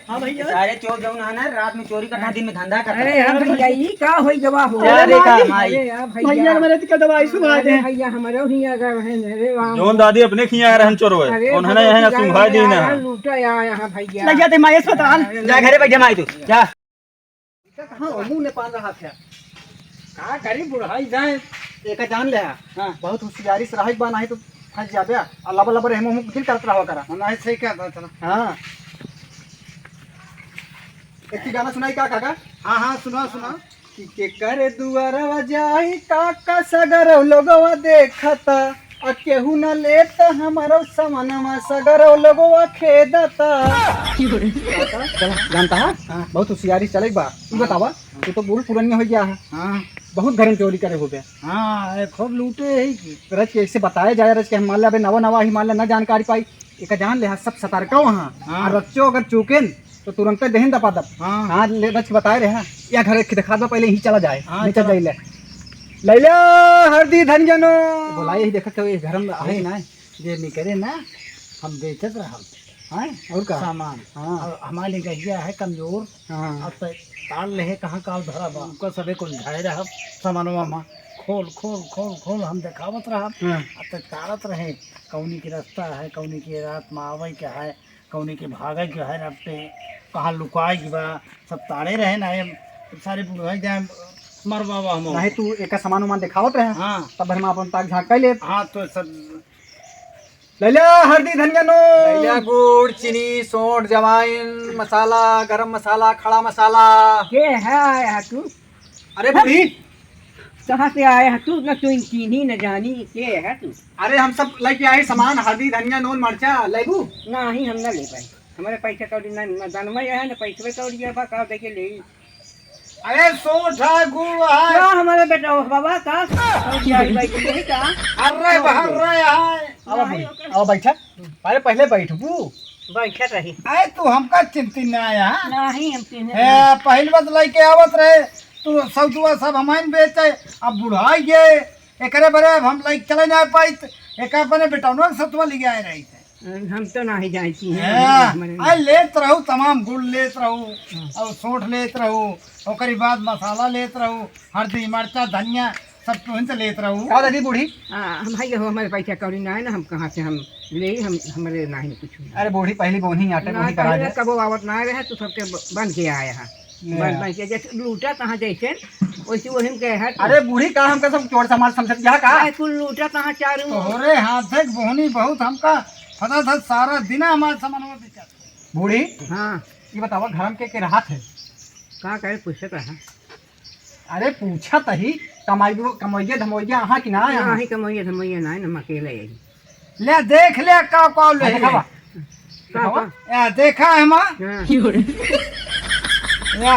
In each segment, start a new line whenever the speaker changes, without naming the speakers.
हाँ भैया
सारे चोर जाऊँ ना रात में चोरी करना दिन में धंधा करना।
अरे यार भैया ये का होई जवा हो
क्या देखा माई?
अरे यार
भैया मेरे का दवाई सुना दे
भैया हमारे ही अगर है रे राम
जोन दादी अपने खिया रहन चोरवे
अरे
उन्होंने यहां सुंघा दी ना
लूटा यहाँ भैया
लग जाते माई अस्पताल।
जा घरे बैठ जा माई तू जा।
हाँ मुंह ने पान रहा था
का करी बुढ़ाई जाए
एक जान ले
हाँ
बहुत होशियारी से रहा बना है तो फंस जाबे अल्लाह बल्ला बरे हम दिल करत रहा करा
नहीं सही क्या था चलो
हाँ एक ही गाना सुनाई का काका
हाँ सुना सुना
कि करे दुआरवा जाई काका सगर लोगवा देखता आ केहू न लेता हमारो सामानमा सगर लोगवा खेदता जानता है बहुत होशियारी चले बा तू बतावा तू तो बूढ़ पुरानी हो गया है
हाँ
बहुत घर में चोरी करे हो गया
हाँ खूब लूटे है की
रज के ऐसे बताया जाए रज के हम मान लिया नवा नवा ही मान लिया न जानकारी पाई एक जान ले सब सतर्का वहाँ
हाँ।
रच्चो अगर चूके तो तुरंत देहन दपा दप
हाँ
हाँ ले रच के बताए रहे या घर दिखा दो पहले ही चला जाए
हाँ,
नीचे
चलो।
जाइले लैला हरदी धनजनो बोलाए ही देखा के घर में आए ना
जे निकले ना हम बेचत रहा
हाँ और का
सामान
हाँ
और हमारे गैया है कमजोर
हाँ
अब तो ताल रहे कहाँ का धरा बा उनको सबे कुछ झाए रहा सामानवा में खोल खोल खोल खोल हम देखावत रहा
हाँ
अब तक ताड़त रहे कौनी की रास्ता है कौनी की रात में आवे के है कौनी के भागे के है रफ्ते कहाँ लुकाए के बा सब ताड़े रहे ना ये सारे बुढ़ाई जाए मरवा हम
नहीं तू एक सामान उमान दिखावत रहे
हाँ
तब हम अपन ताक झाँक ले
हाँ तो सब
लैला हरदी धनजनो
लैला गुड़ चीनी सौंठ जवाइन मसाला गरम मसाला खड़ा मसाला।
के है आया तू
अरे बूढ़ी
कहाँ से आया है तू न तू चीनी न जानी के है तू
अरे हम सब लेके आए सामान हल्दी धनिया नून मरचा लेबू
ना ही हम न ले पाए हमारे पैसा कौड़ी न जानवा है न पैसे कौड़ी है का दे के ले अरे सोठा गुड़ है क्या हमारे बेटा बाबा का कौड़ी है भाई के का अरे बाहर रहे है
अब बैठा अरे पहले बैठबू
बैठा रही
आए तू हमका चिंती न आया
नहीं हम तीन
पहली बात लेके आवत रहे तू सौदुआ सब हमाइन बेचे अब बुढ़ाई गए एकरे बरे हम लाइक चले ना पाई एक अपने बेटौनो सतुआ ले आए रही थे
हम तो नहीं जानती
आ लेत रहू तमाम गुड़ लेत रहू और सोंठ लेत रहू ओकरी बाद मसाला लेत रहू हल्दी मिर्चा धनिया सब तुहन से लेत रहू
क्या दादी बूढ़ी
हम भाई हो हमारे पैसा कौड़ी ना है ना हम कहाँ से हम ले हम हमारे नहीं कुछ
अरे बूढ़ी पहली बोनी आटे बोनी करा दे
कबो आवत ना रहे तो सबके बन के आया है बन के जैसे लूटा कहाँ जैसे वैसे वही के है
अरे बूढ़ी का हमका सब चोर सामान समझ यहाँ का
कुल लूटा कहाँ चारू
तोहरे हाथ से बोहनी बहुत हमका फटा था सारा दिन हमारे सामान में बेचा
बूढ़ी
हाँ
ये बतावा घर में के राहत है
कहाँ करे पूछे कहा
अरे पूछा तही कमैया धमैया अहाँ की ना
यहाँ ही कमैया धमैया ना हम अकेले यही
ले देख ले का पाव ले
दिखावा
या देखा है माँ
हाँ
या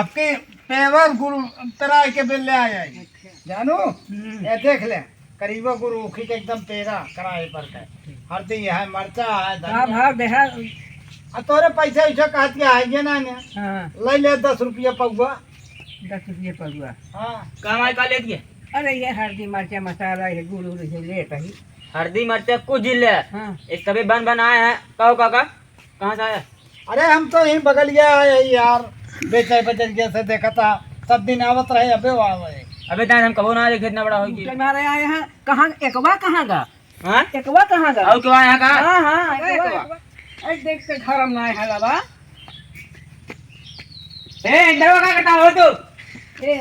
आपके पेवर गुरु तेरा के बिल ले आया है। जानू ये देख ले करीबा गुरु उखी के एकदम तेरा कराए पर का हल्दी है मिर्चा है
हाँ
धनिया
भाग देखा
आ तोरे पैसा ऐसा कहत के आएगे ना ने
हाँ
ले ले 10 रुपया पौवा
10 रुपये पड़ुआ
हाँ
कहाँ माई का ले दिए?
अरे ये हल्दी मिर्चा मसाला ये गुड़ उड़ ये लेट ही
हल्दी मिर्चा कुछ जिले
हाँ
इस सभी बन आए हैं। कहो काका कहाँ से आया?
अरे हम तो यहीं बगलिया आए यार बेचे बचन जैसे देखा था सब दिन आवत रहे अबे वो आवे
अबे तान हम कबो ना देखे इतना बड़ा होगी।
तुम्हारे आए हैं कहाँ एकवा कहाँ का
हाँ
एकवा कहाँ का
और क्यों यहाँ का?
हाँ हाँ एकवा अरे देख के घर में आए हैं बाबा
ए इधर का कटा हो तू?
ए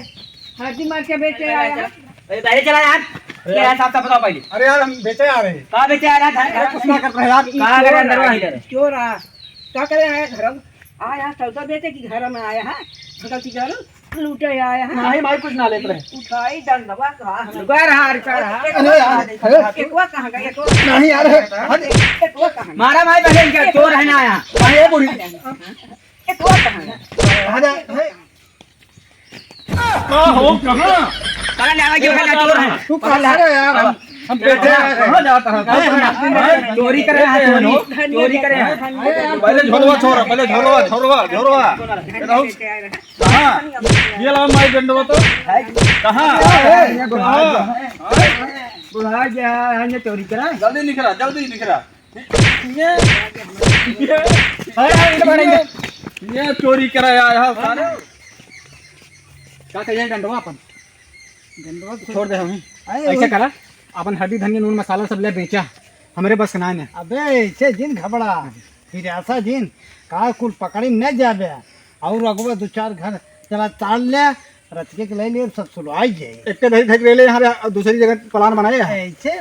हल्दी मिर्चा बेचे आया है
पहले चला यार क्या साहब का बताओ पहले
अरे यार हम बेचे आ रहे हैं
कहाँ बेचे आ रहा था?
कुछ ना कर रहे यार
कहाँ गए अंदर वहाँ इधर?
चोर आ क्या करे आया घर में आया सौदा बेचे की घर में आया है बगल घर लूटे आया है
नहीं भाई कुछ ना लेते रहे
उठाई दंडवा कहा
रुका रहा
अरे यार अरे
एकवा कहाँ का एकवा
नहीं यार हट
एकवा कहाँ
मारा माई पहले इनका चोर है ना आया।
अरे बूढ़ी
एकवा कहाँ का
आ जा
का हो कहां
कहाँ ले आवा क्यों है चोर है?
तू कहाँ अरे यार हम बेचे
कहाँ जाता है
चोरी करे हैं चोरी करे हैं।
पहले झोलवा छोरा पहले झोलवा कहां ये ला माई डंडवा तो कहां
बुढ़ा गया है चोरी करा
जल्दी निकला
अरे
ये चोरी कराया है सारे।
का कहिए डंडवा अपन
गंदवा
छोड़ दे हमें
अरे
ऐसे करा अपन हल्दी धनिया नून मसाला सब ले बेचा हमारे बस ना है।
अबे ऐसे जिन घबड़ा फिर ऐसा जिन का कुल पकड़ी न जाबे और अगवा दो चार घर चला ताड़ ले रचके के ले सब सुलवाई जाए।
एक दही धक ले यहाँ दूसरी जगह प्लान बनाए है।
ऐसे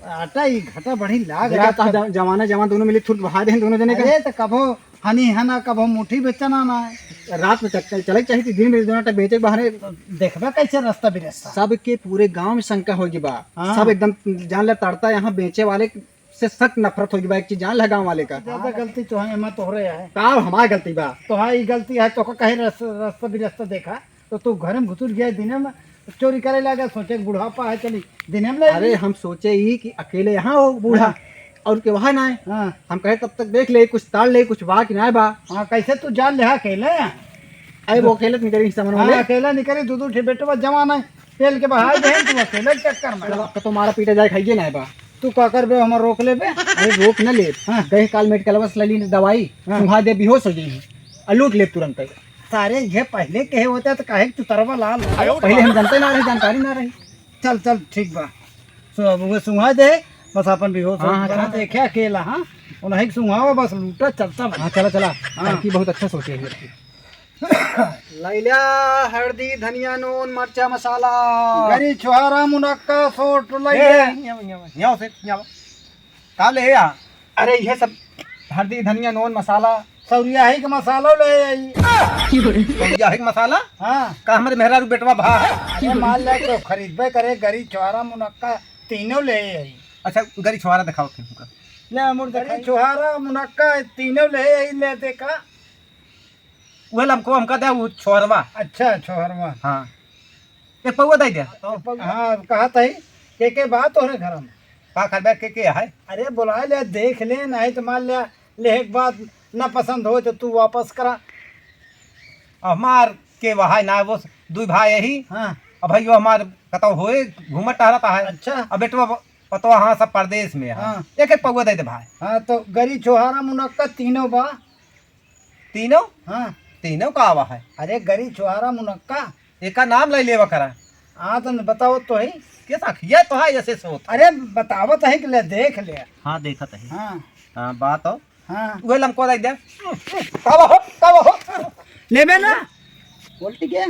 आटा ही घटा बढ़ी लाग
देखा था जमाना जमा दोनों मिली थूट बहा दे दोनों जने का।
अरे तो कभो हनी हना कभो मुट्ठी बेचना ना है।
रात में चले चाहिए थी दिन में दोनों टाइम बेचे बाहर
देखबे कैसे रास्ता बिरस्ता
सब के पूरे गांव में शंका होगी बा।
हाँ।
सब एकदम जान ले तड़ता यहाँ बेचे वाले से सख्त नफरत होगी बा। एक चीज जान ले गांव वाले का
ज्यादा गलती तो है मत हो रहा है।
का हमारी गलती बा।
तो हाँ ये गलती है तो कहीं रास्ता बिरस्ता देखा तो तू घर में घुसुर गया दिन में चोरी करे लगा सोचे बुढ़ापा है चली दिन में ले
अरे हम सोचे ही कि अकेले यहाँ हो बूढ़ा और के वहाँ ना है।
हाँ
हम कहे तब तक देख ले कुछ ताड़ ले कुछ बा कि ना बा।
हाँ कैसे तू जान ले अकेले
अरे वो अकेले तो निकली समझ
हाँ
में
अकेला निकली दो ठे बेटवा जवान है तेल के बहाय दे तू अकेले चक्कर में
तो मारा पीटा जाए खाइए ना बा।
तू का कर बे हमार रोक ले बे।
अरे रोक न ले कहे काल मेडिकल बस लली दवाई सुहा दे बेहोश हो जाइए और लूट ले तुरंत।
सारे ये पहले कहे होते तो कहे तू तरवा लाल
पहले हम जानते ना रहे जानकारी ना रही।
चल चल ठीक बा सो वो सुहा दे बस अपन बेहोश
हाँ,
देखे अकेला। हाँ उन्हें सुहावा बस लूटा चलता
हाँ चला चला लड़की बहुत अच्छा सोचे है लैला हल्दी धनिया नून मरचा मसाला
गरी छुहारा मुनक्का सोट ले
यहाँ से यहाँ का ले आ। अरे ये सब हल्दी धनिया नून मसाला
सौरिया ही का मसाला ले आई।
यही मसाला
हाँ
का हमारे मेहरारू बेटवा भा है।
अरे माल ले तो खरीदबे करे गरी छुहारा मुनक्का तीनों ले आई।
अच्छा गरी छुहारा दिखाओ तुमको
ले अमर गरी छुहारा मुनक्का तीनों ले आई ले देखा।
वह हमका दे वो छोरवा।
अच्छा छुहारवा
हाँ ये पौवा दे दे
हाँ कहा था के बात हो रहे घर में
का खरबे के है।
अरे बुला ले देख ले नहीं तो मान लिया ले एक बात ना पसंद हो तो तू वापस करा।
हमार के वहाँ ना वो दू भाई यही।
हाँ
अब भाई वो हमार कतो होए घूमत टहरता है।
अच्छा
अब बेटवा पतो हाँ सब परदेश में है।
हाँ।
एक एक पौवा दे दे भाई।
हाँ तो गरी छुहारा मुनक्का तीनों बा।
तीनों
हाँ
तीनों का आवा है।
अरे गरी छुहारा मुनक्का
एक का नाम ले लेवा करा
हाँ तो बताओ तो है।
कैसा ये तो है ऐसे सोच।
अरे बतावत है कि ले देख ले।
हाँ देखा है।
हाँ
हाँ बात हो
हाँ
वह लमको दे दे कब हो
ले बे ना बोलती क्या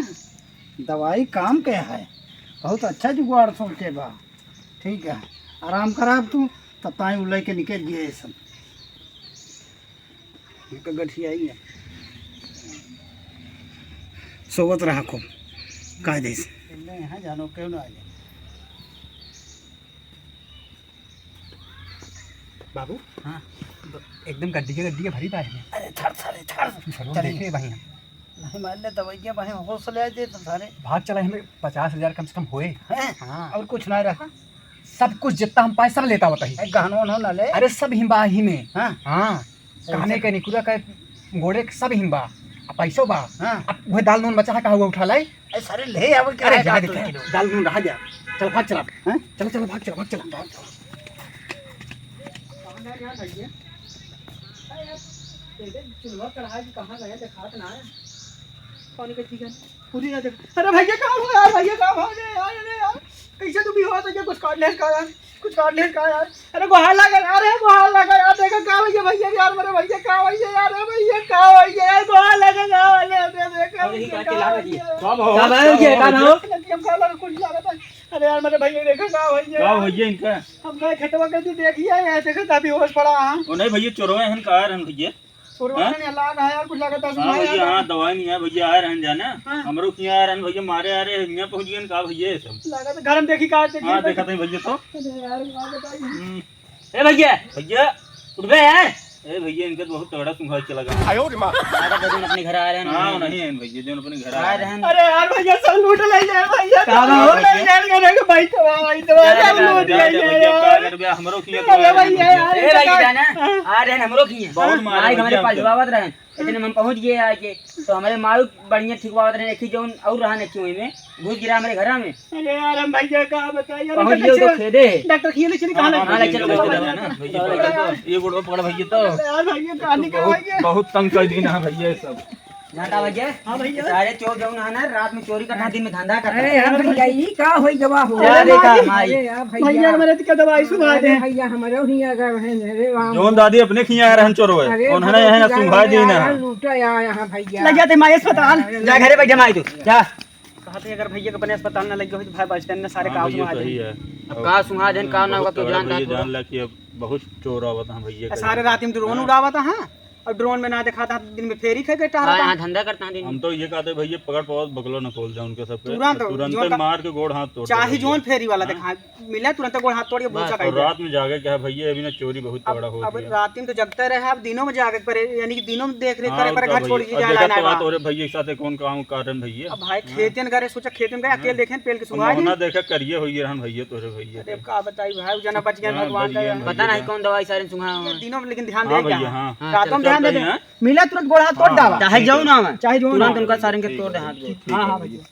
दवाई काम क्या है बहुत अच्छा जुगाड़ सोचे बा। ठीक है आराम करा अब तू तब ताई उलय के निकल गए सब गठिया ही है सोवत रहा को कायदे से यहाँ जानो क्यों ना आ जाए।
बाबू
हाँ
एकदम गड्डी के भरी बात है।
अरे थर थर थर
देखे भाई
नहीं मान ले दवाइयाँ भाई हौसले दे तो सारे
भाग चला हमें 50,000 कम से कम होए।
हैं
हाँ
और कुछ ना रहा
सब कुछ जितना हम पाए सब लेता होता ही।
गहनों ना ले।
अरे सब हिम्बा ही में।
हाँ
हाँ कहने के निकुरा का घोड़े के सब हिम्बा पैसों बा।
हाँ
अब वह दाल नून बचा का हुआ उठा लाई।
अरे सारे ले आवर क्या
अरे
है
जा
दाल
देते
किलो।
दाल नून रहा जा चल भाग चला।
हाँ?
चलो चलो भाग चला भाग चला
अरे भैया काम हो यार भैया काम हो गया यार। अरे यार कैसे तू भी हो तो कुछ काट ले का यार कुछ काट ले का यार। अरे गुहार लगा यार गुहार लगा यार देखो का भैया भैया यार मेरे भैया का भैया यार भैया का भैया यार गुहार लगा का वाले देखो कुछ लागत है। अरे यार मेरे भैया देखो का भैया
भैया इनका
हम गए खटवा के तू देखिए यार देखो काफी होश पड़ा। हाँ
ओ नहीं भैया चोरवा हन का रहन भैया।
पुरवाने ने लाग है यार कुछ लागत है।
हाँ भैया हाँ दवाई नहीं है भैया आ रहन जाना हमरो किया आ रहन भैया मारे आ रहे यहाँ पहुंच गए का भैया ये सब।
लागत घर में देखी का
हाँ देखा था भैया तो
अरे यार लागत है।
ए भैया भैया उठ गए यार। ए भैया इनका बहुत तगड़ा सुंघा चला गया।
आयो रे मां आधा बजन अपने घर आ रहे हैं।
हाँ नहीं है भैया जो अपने घर आ रहे हैं।
अरे यार भैया सब लूट ले जाए भैया
का
सब लूट ले जाए के भाई तो सब लूट ले जाए यार।
हमरो किया
अरे भैया यार
ए भाई जाना आ रहे हैं हमरो की है
बहुत मारे
आज हमारे
भैया
पास
हमको।
जवाबत रहे इतने हम पहुंच गए आके तो हमारे मारू बढ़िया ठीक बात रहे एक ही जोन और रहा नहीं क्यों में घुस गिरा हमारे घर में।
अरे यार हम भैया का बताइए यार,
पहुंच लियो तो खेदे।
डॉक्टर खिले चली कहां
हाँ, ले चलो,
लगा
चलो, ना।
ये गुड़वा पकड़ भैया तो
यार भैया कहानी का भैया
बहुत तंग कर दी ना भैया ये सब।
जाता भैया।
हां भैया
सारे चोर जाऊं ना ना रात में चोरी करना दिन में धंधा करना।
अरे यार भैया ये का होई जवाब हो
क्या देखा माई।
अरे यार
भैया मेरे का दवाई सुना दे
भैया हमारे नहीं अगर है रे वाह
जोन दादी अपने खिया रहन चोर हुए कौन है यहाँ सुंघा दी ना।
लूटा यहाँ भैया
लग जाते माई अस्पताल
जा घरे बैठ जा माई तू जा।
कहते अगर भैया के बने अस्पताल ना लगे हो तो भाई बस स्टैंड में सारे
हाँ
काम
भैया
सुना
सही
दे।
है।
अब का सुहा देन का ना होगा तो
भैया
जान
जान ला कि अब बहुत चोर आवत हैं भैया के।
सारे रात में ड्रोन उड़ावा था हां और ड्रोन में ना दिखाता दिन में फेरी खे के टहरा था।
हां धंधा करता दिन
हम तो ये कहते भैया पकड़ पाओ बगलो न खोल जाए उनके सबके
तुरंत
तुरंत मार के गोड़ हाथ तोड़
चाहे जोन फेरी वाला दिखा मिला तुरंत गोड़ हाथ तोड़ के भूसा
और रात में जागे क्या भैया अभी ना चोरी बहुत तगड़ा
अब
होती है।
रात में तो जगते रहे अब दिनों में जागे पर यानी कि दिनों में देख रेख
हाँ,
करे पर
उनका
घर छोड़ के
भैया।
जाए
अब
ना
देखा तो बात हो रही भैया के साथ कौन काम कर रहे हैं भैया।
अब भाई खेतन करे सोचा खेतन गए अकेले देखें पेल के सुना
मोहना देखा करिए होइए रहन भैया तोरे भैया
अरे का बताई भाई जना बच गया
हाँ,
भगवान
भैया,
का
पता नहीं कौन दवाई सारे सुहा।
दिनों में लेकिन ध्यान
हाँ
दे क्या
भैया हाँ
रातों में ध्यान दे
हैं?
मिला तुरंत गोड़ हाथ तोड़ डावा
चाहे जाऊं ना मैं
चाहे जो
तुरंत उनका सारे के तोड़ दे हाथ।
हां हां भैया